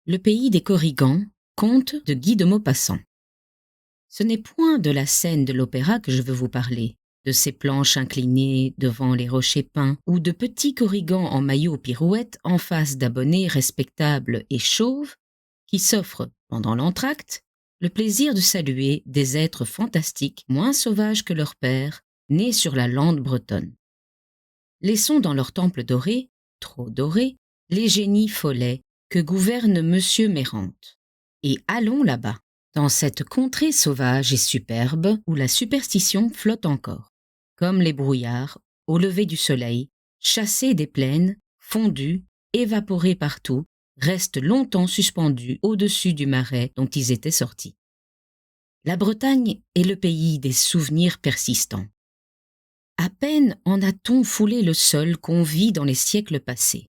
Le pays des Corrigans, conte de Guy de Maupassant. Ce n'est point de la scène de l'opéra que je veux vous parler, de ces planches inclinées devant les rochers peints, ou de petits Corrigans en maillot pirouette en face d'abonnés respectables et chauves, qui s'offrent, pendant l'entr'acte, le plaisir de saluer des êtres fantastiques moins sauvages que leurs pères, nés sur la lande bretonne. Laissons dans leur temple doré, trop doré, les génies follets que gouverne Monsieur Mérante. Et allons là-bas, dans cette contrée sauvage et superbe où la superstition flotte encore, comme les brouillards, au lever du soleil, chassés des plaines, fondus, évaporés partout, restent longtemps suspendus au-dessus du marais dont ils étaient sortis. La Bretagne est le pays des souvenirs persistants. À peine en a-t-on foulé le sol qu'on vit dans les siècles passés.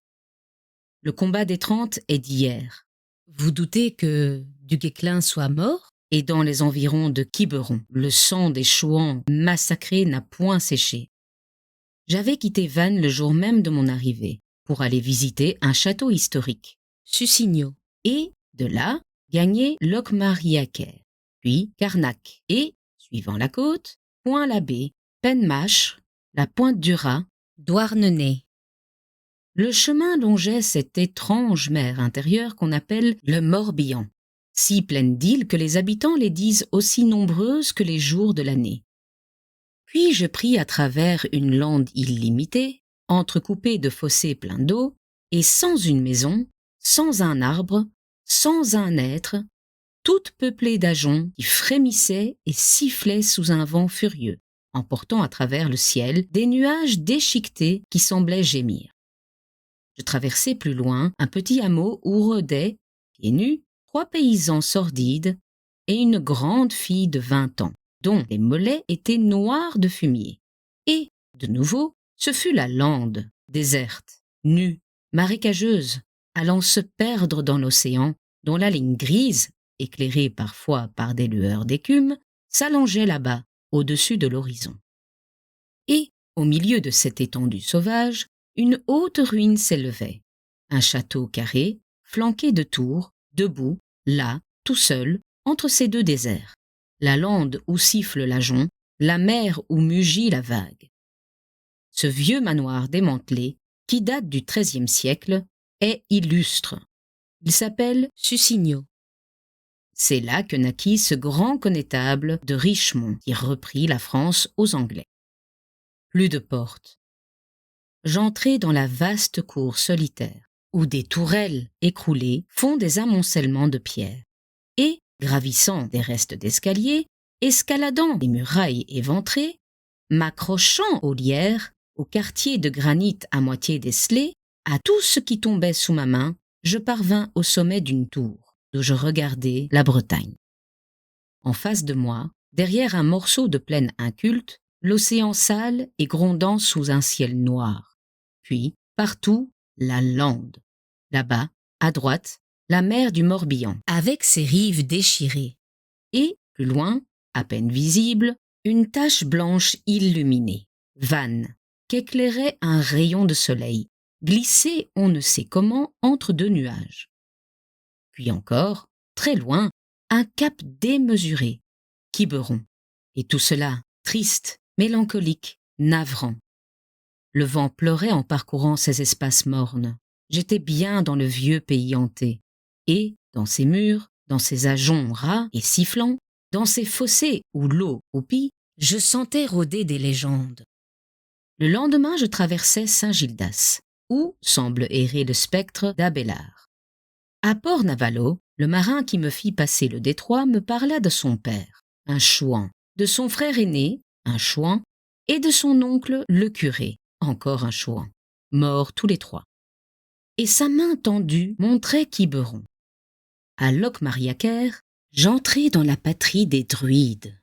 Le combat des 30 est d'hier. Vous doutez que du Guesclin soit mort? Et dans les environs de Quiberon, le sang des Chouans massacrés n'a point séché. J'avais quitté Vannes le jour même de mon arrivée, pour aller visiter un château historique, Sussigno, et, de là, gagner Locmariaquer, puis Carnac, et, suivant la côte, Point-l'Abbé, Penmâche, la Pointe du Raz, Douarnenez. Le chemin longeait cette étrange mer intérieure qu'on appelle le Morbihan, si pleine d'îles que les habitants les disent aussi nombreuses que les jours de l'année. Puis je pris à travers une lande illimitée, entrecoupée de fossés pleins d'eau, et sans une maison, sans un arbre, sans un être, toute peuplée d'ajoncs qui frémissaient et sifflaient sous un vent furieux, emportant à travers le ciel des nuages déchiquetés qui semblaient gémir. Je traversai plus loin un petit hameau où rôdaient, pieds nus, 3 paysans sordides et une grande fille de 20 ans, dont les mollets étaient noirs de fumier. Et, de nouveau, ce fut la lande, déserte, nue, marécageuse, allant se perdre dans l'océan, dont la ligne grise, éclairée parfois par des lueurs d'écume, s'allongeait là-bas, au-dessus de l'horizon. Et, au milieu de cette étendue sauvage, une haute ruine s'élevait, un château carré, flanqué de tours, debout, là, tout seul, entre ces 2 déserts, la lande où siffle l'Ajon, la mer où mugit la vague. Ce vieux manoir démantelé, qui date du XIIIe siècle, est illustre. Il s'appelle Sussigno. C'est là que naquit ce grand connétable de Richemont qui reprit la France aux Anglais. Plus de portes. J'entrai dans la vaste cour solitaire, où des tourelles écroulées font des amoncellements de pierres, et, gravissant des restes d'escalier, escaladant les murailles éventrées, m'accrochant aux lierres, aux quartiers de granit à moitié descelés, à tout ce qui tombait sous ma main, je parvins au sommet d'une tour, d'où je regardais la Bretagne. En face de moi, derrière un morceau de plaine inculte, l'océan sale et grondant sous un ciel noir. Puis, partout, la lande. Là-bas, à droite, la mer du Morbihan, avec ses rives déchirées. Et, plus loin, à peine visible, une tache blanche illuminée, Vannes, qu'éclairait un rayon de soleil, glissé on ne sait comment entre 2 nuages. Puis encore, très loin, un cap démesuré, Quiberon. Et tout cela, triste, mélancolique, navrant. Le vent pleurait en parcourant ces espaces mornes. J'étais bien dans le vieux pays hanté. Et, dans ces murs, dans ces ajoncs ras et sifflants, dans ces fossés où l'eau roupie, je sentais rôder des légendes. Le lendemain, je traversais Saint-Gildas, où semble errer le spectre d'Abélard. À Port-Navalo, le marin qui me fit passer le détroit me parla de son père, un Chouan, de son frère aîné, un Chouan, et de son oncle, le curé, encore un Chouan, morts tous les 3. Et sa main tendue montrait Quiberon. À Locmariaquer, j'entrai dans la patrie des druides.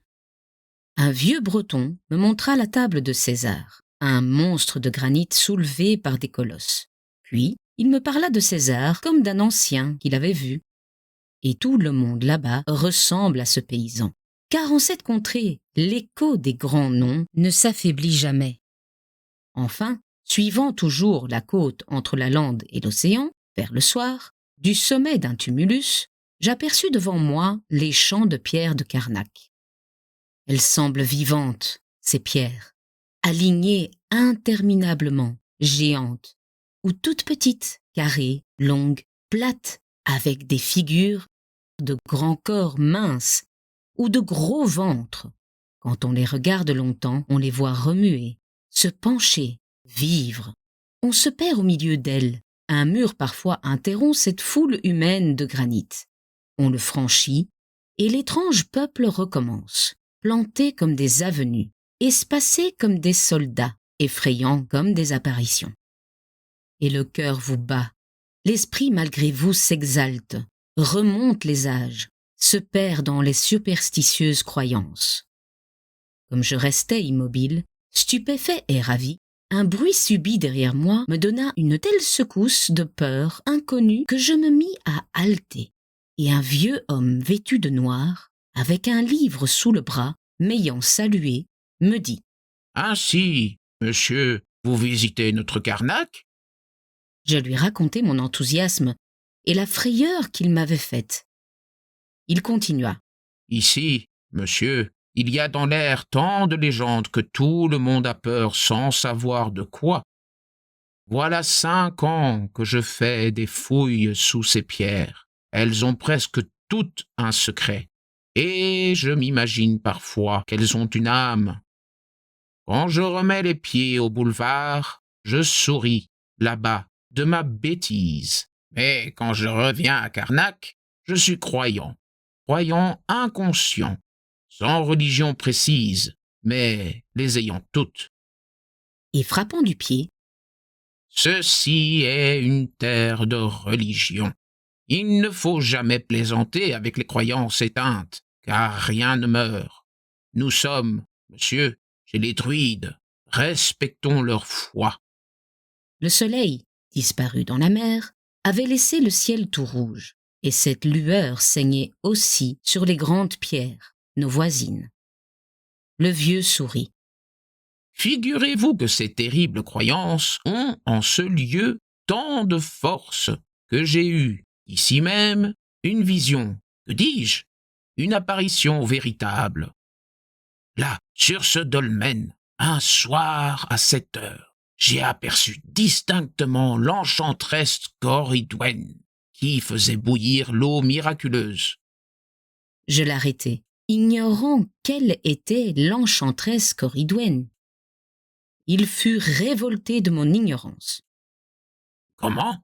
Un vieux breton me montra la table de César, un monstre de granit soulevé par des colosses. Puis, il me parla de César comme d'un ancien qu'il avait vu. Et tout le monde là-bas ressemble à ce paysan, car en cette contrée, l'écho des grands noms ne s'affaiblit jamais. Enfin, suivant toujours la côte entre la lande et l'océan, vers le soir, Du sommet d'un tumulus, j'aperçus devant moi les champs de pierres de Karnak. Elles semblent vivantes, ces pierres, alignées interminablement, géantes, ou toutes petites, carrées, longues, plates, avec des figures de grands corps minces ou de gros ventres. Quand on les regarde longtemps, on les voit remuer, se pencher, vivre. On se perd au milieu d'elles. Un mur parfois interrompt cette foule humaine de granit. On le franchit, et l'étrange peuple recommence, planté comme des avenues, espacés comme des soldats, effrayants comme des apparitions. Et le cœur vous bat, l'esprit malgré vous s'exalte, remonte les âges, se perd dans les superstitieuses croyances. Comme je restais immobile, stupéfait et ravi, un bruit subit derrière moi me donna une telle secousse de peur inconnue que je me mis à halter, et un vieux homme vêtu de noir, avec un livre sous le bras, m'ayant salué, me dit : « Ainsi, monsieur, vous visitez notre Karnak ?» Je lui racontai mon enthousiasme et la frayeur qu'il m'avait faite. Il continua : « Ici, monsieur, il y a dans l'air tant de légendes que tout le monde a peur sans savoir de quoi. Voilà 5 ans que je fais des fouilles sous ces pierres. Elles ont presque toutes un secret. Et je m'imagine parfois qu'elles ont une âme. Quand je remets les pieds au boulevard, je souris, là-bas, de ma bêtise. Mais quand je reviens à Karnak, je suis croyant inconscient, sans religion précise, mais les ayant toutes. Et frappant du pied : Ceci est une terre de religion. Il ne faut jamais plaisanter avec les croyances éteintes, car rien ne meurt. Nous sommes, monsieur, chez les druides. Respectons leur foi. Le soleil, disparu dans la mer, avait laissé le ciel tout rouge, et cette lueur saignait aussi sur les grandes pierres, nos voisines. Le vieux sourit. Figurez-vous que ces terribles croyances ont en ce lieu tant de force que j'ai eu, ici même, une vision, que dis-je, une apparition véritable. Là, sur ce dolmen, un soir à 7 heures, j'ai aperçu distinctement l'enchanteresse Coridwen, qui faisait bouillir l'eau miraculeuse. Je l'arrêtai, ignorant quelle était l'enchanteresse Coridwen. Il fut révolté de mon ignorance. Comment ?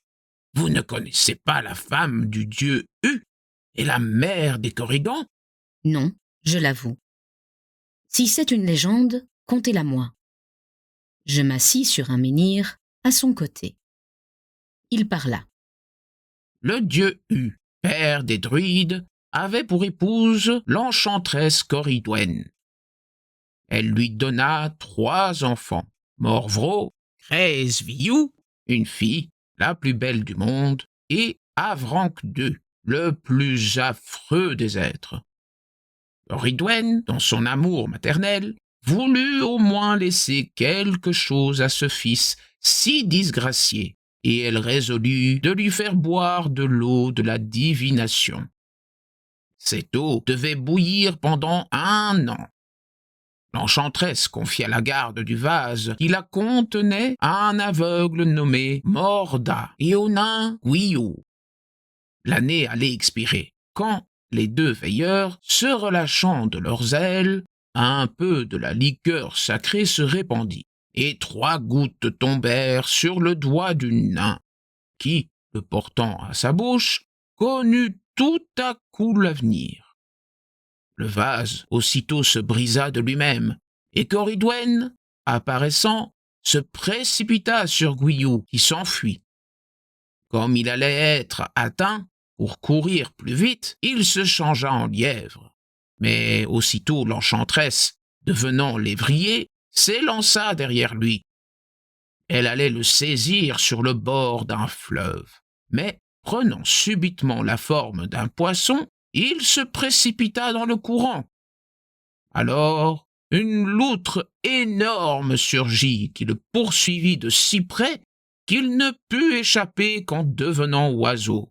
Vous ne connaissez pas la femme du dieu U et la mère des Corrigans ? Non, je l'avoue. Si c'est une légende, contez-la moi. Je m'assis sur un menhir à son côté. Il parla. Le dieu U, père des druides, avait pour épouse l'enchanteresse Coridwen. Elle lui donna 3 enfants, Morvro, Cresviou, une fille, la plus belle du monde, et Avranc II, le plus affreux des êtres. Coridwen, dans son amour maternel, voulut au moins laisser quelque chose à ce fils si disgracié, et elle résolut de lui faire boire de l'eau de la divination. Cette eau devait bouillir pendant 1 an. L'enchanteresse confia la garde du vase qui la contenait à un aveugle nommé Morda et au nain Guillou. L'année allait expirer, quand les 2 veilleurs, se relâchant de leurs ailes, un peu de la liqueur sacrée se répandit, et 3 gouttes tombèrent sur le doigt du nain, qui, le portant à sa bouche, connut tout à coup l'avenir. Le vase aussitôt se brisa de lui-même, et Coridwen, apparaissant, se précipita sur Guillou, qui s'enfuit. Comme il allait être atteint, pour courir plus vite, il se changea en lièvre. Mais aussitôt l'enchanteresse, devenant lévrier, s'élança derrière lui. Elle allait le saisir sur le bord d'un fleuve, mais, prenant subitement la forme d'un poisson, il se précipita dans le courant. Alors, une loutre énorme surgit qui le poursuivit de si près qu'il ne put échapper qu'en devenant oiseau.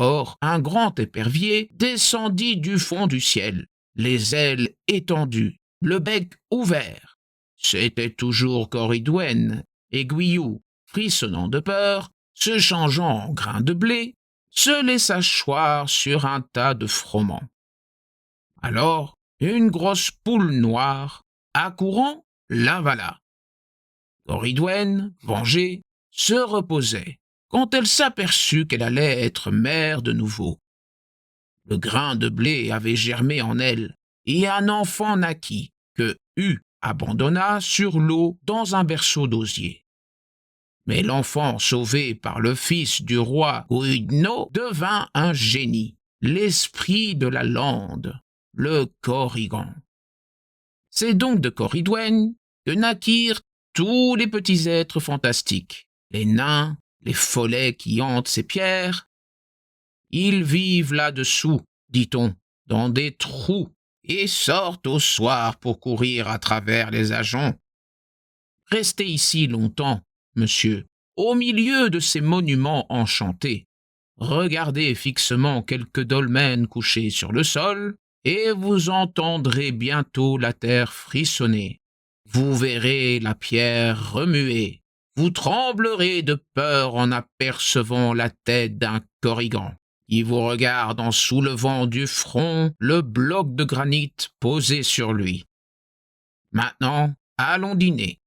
Or, un grand épervier descendit du fond du ciel, les ailes étendues, le bec ouvert. C'était toujours Corridwen, et Guyou, frissonnant de peur, se changeant en grain de blé, se laissa choir sur un tas de froment. Alors, une grosse poule noire, accourant, l'avala. Corridwen, vengée, se reposait, quand elle s'aperçut qu'elle allait être mère de nouveau. Le grain de blé avait germé en elle, et un enfant naquit, que Hu abandonna sur l'eau dans un berceau d'osier. Mais l'enfant sauvé par le fils du roi Gwyddno devint un génie, l'esprit de la lande, le Corrigan. C'est donc de Corridwen que naquirent tous les petits êtres fantastiques, les nains, les follets qui hantent ces pierres. Ils vivent là-dessous, dit-on, dans des trous, et sortent au soir pour courir à travers les ajoncs. Restez ici longtemps, monsieur, au milieu de ces monuments enchantés. Regardez fixement quelques dolmens couchés sur le sol, et vous entendrez bientôt la terre frissonner. Vous verrez la pierre remuer. Vous tremblerez de peur en apercevant la tête d'un Corrigan qui vous regarde en soulevant du front le bloc de granit posé sur lui. Maintenant, allons dîner.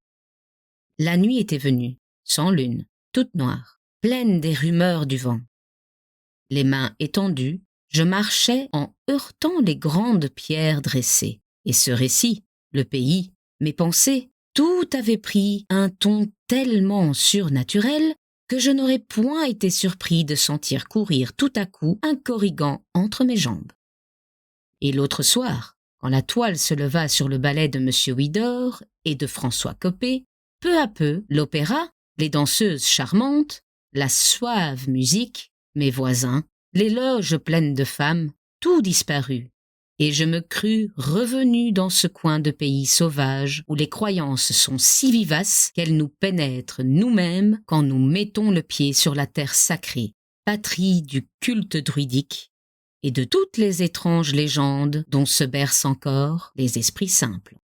La nuit était venue, sans lune, toute noire, pleine des rumeurs du vent. Les mains étendues, je marchais en heurtant les grandes pierres dressées. Et ce récit, le pays, mes pensées, tout avait pris un ton tellement surnaturel que je n'aurais point été surpris de sentir courir tout à coup un Corrigan entre mes jambes. Et l'autre soir, quand la toile se leva sur le ballet de M. Widor et de François Copé, peu à peu, l'opéra, les danseuses charmantes, la suave musique, mes voisins, les loges pleines de femmes, tout disparut, et je me crus revenu dans ce coin de pays sauvage où les croyances sont si vivaces qu'elles nous pénètrent nous-mêmes quand nous mettons le pied sur la terre sacrée, patrie du culte druidique et de toutes les étranges légendes dont se bercent encore les esprits simples.